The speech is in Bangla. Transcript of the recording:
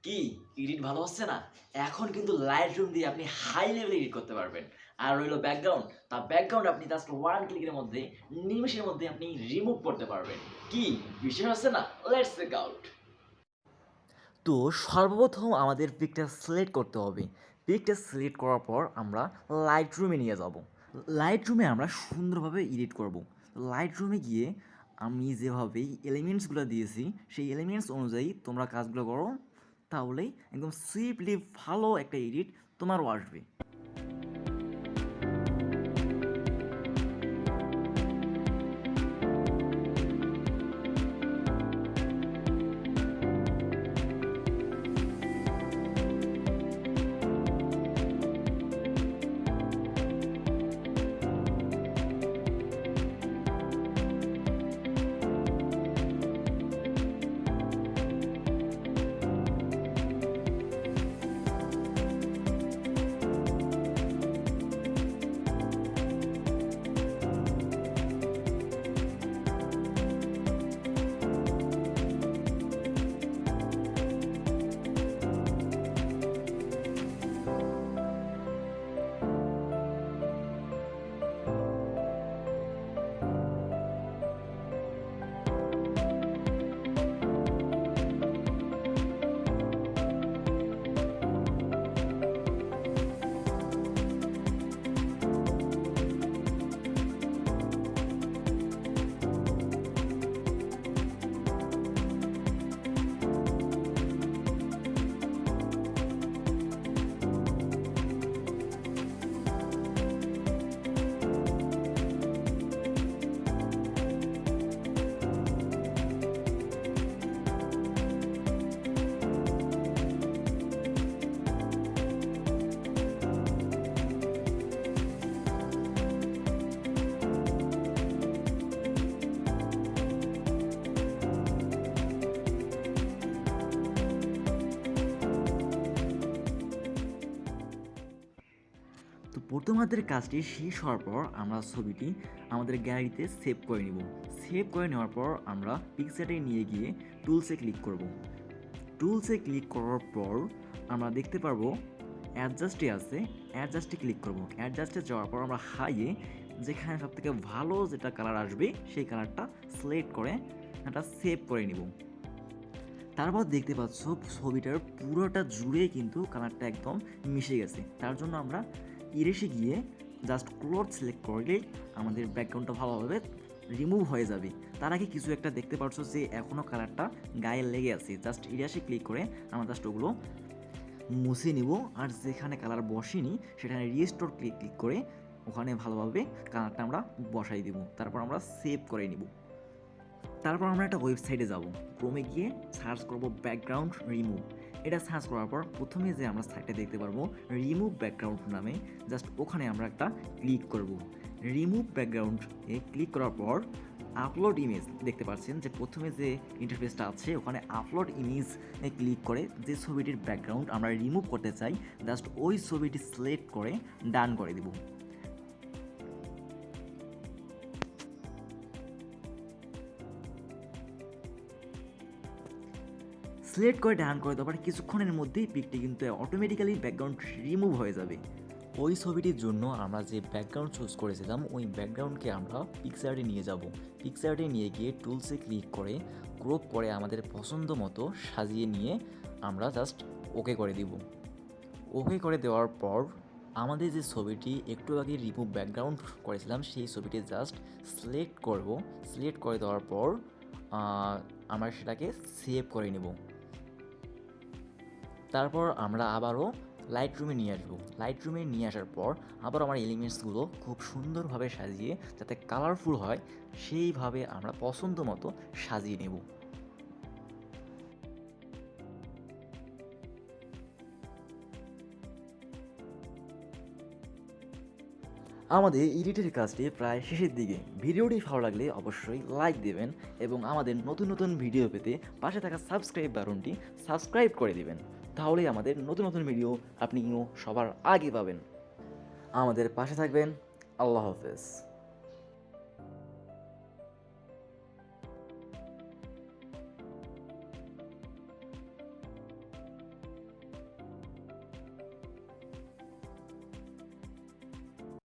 কি এডিট ভালো হচ্ছে না? এখন কিন্তু লাইটরুম দিয়ে আপনি হাই লেভেলে এডিট করতে পারবেন। আর রইলো ব্যাকগ্রাউন্ড, ব্যাকগ্রাউন্ড আপনি জাস্ট ওয়ান ক্লিকের মধ্যে নিমেষের মধ্যে আপনি রিমুভ করতে পারবেন। কি বিশ্বাস হচ্ছে না? Let's check out. তো সর্বপ্রথম আমাদের পিকটা সিলেক্ট করতে হবে। পিকটা সিলেক্ট করার পর আমরা লাইটরুমে নিয়ে যাব। লাইটরুমে আমরা সুন্দরভাবে এডিট করব। লাইটরুমে গিয়ে আমি যেভাবে এলিমেন্টসগুলো দিয়েছি সেই এলিমেন্টস অনুযায়ী তোমরা কাজগুলো করো, তাহলেই একদম সুইফটলি ভালো একটা এডিট তোমারও আসবে। তো প্রথম হাতের কাজটি শেষ হওয়ার পর আমরা ছবিটি আমাদের গ্যালারিতে সেভ করে নিব। সেভ করে নেওয়ার পর আমরা পিকচারে নিয়ে গিয়ে টুলসে ক্লিক করব। টুলসে ক্লিক করার পর আমরা দেখতে পারবো অ্যাডজাস্টে আছে, অ্যাডজাস্টে ক্লিক করব। অ্যাডজাস্টে যাওয়ার পর আমরা হাইয়ে যেখানে সবথেকে ভালো যেটা কালার আসবে সেই কালারটা সিলেক্ট করে এটা সেভ করে নিব। তারপর দেখতে পাচ্ছ ছবিটার পুরোটা জুড়ে কিন্তু কালারটা একদম মিশে গেছে। তার জন্য আমরা ইরেশে গিয়ে জাস্ট ক্লোজ সিলেক্ট করলেই আমাদের ব্যাকগ্রাউন্ডটা ভালোভাবে রিমুভ হয়ে যাবে। তার আগে কিছু একটা দেখতে পাচ্ছ যে এখনও কালারটা গায়ে লেগে আছে, জাস্ট ইরেশে ক্লিক করে আমরা জাস্ট ওগুলো মুছে নিব। আর যেখানে কালার বসেনি সেখানে রিস্টোর ক্লিক করে ওখানে ভালোভাবে কালারটা আমরা বসাই দিব। তারপর আমরা সেভ করে নিব। তারপর আমরা একটা ওয়েবসাইটে যাব, ক্রোমে গিয়ে সার্চ করব ব্যাকগ্রাউন্ড রিমুভ। এটা সার্চ করার পর প্রথমে যে আমরা সাইটে দেখতে পারবো রিমুভ ব্যাকগ্রাউন্ড নামে, জাস্ট ওখানে আমরা একটা ক্লিক করব। রিমুভ ব্যাকগ্রাউন্ড এ ক্লিক করার পর আপলোড ইমেজ দেখতে পাচ্ছেন যে প্রথমে যে ইন্টারফেসটা আছে ওখানে আপলোড ইমেজ এ ক্লিক করে যে ছবিটির ব্যাকগ্রাউন্ড আমরা রিমুভ করতে চাই জাস্ট ওই ছবিটি সিলেক্ট করে ডান করে দিব। সিলেক্ট করে ডান করে দেওয়ার কিছুক্ষণের মধ্যেই পিকটি কিন্তু অটোমেটিক্যালি ব্যাকগ্রাউন্ড রিমুভ হয়ে যাবে। ওই ছবিটির জন্য আমরা যে ব্যাকগ্রাউন্ড চুজ করেছিলাম ওই ব্যাকগ্রাউন্ডকে আমরা পিকচারে নিয়ে যাব। পিকচারে নিয়ে গিয়ে টুলসে ক্লিক করে ক্রপ করে আমাদের পছন্দ মতো সাজিয়ে নিয়ে আমরা জাস্ট ওকে করে দিব। ওকে করে দেওয়ার পর আমাদের যে ছবিটি একটু আগে রিমুভ ব্যাকগ্রাউন্ড করেছিলাম সেই ছবিটি জাস্ট সিলেক্ট করব। সিলেক্ট করে দেওয়ার পর আমরা সেটাকে সেভ করে নেব। তারপর আমরা আবারও লাইটরুমে নিয়ে আসবো। লাইটরুমে নিয়ে আসার পর আবার আমার এলিমেন্টসগুলো খুব সুন্দরভাবে সাজিয়ে যাতে কালারফুল হয় সেইভাবে আমরা পছন্দ মতো সাজিয়ে নেব। আমাদের এডিটের কাজটি প্রায় শেষের দিকে। ভিডিওটি ভালো লাগলে অবশ্যই লাইক দেবেন এবং আমাদের নতুন নতুন ভিডিও পেতে পাশে থাকা সাবস্ক্রাইব বাটনটি সাবস্ক্রাইব করে দিবেন। তাহলেই আমাদের নতুন নতুন ভিডিও আপনিও সবার আগে পাবেন। আমাদের পাশে থাকবেন। আল্লাহ হাফেজ।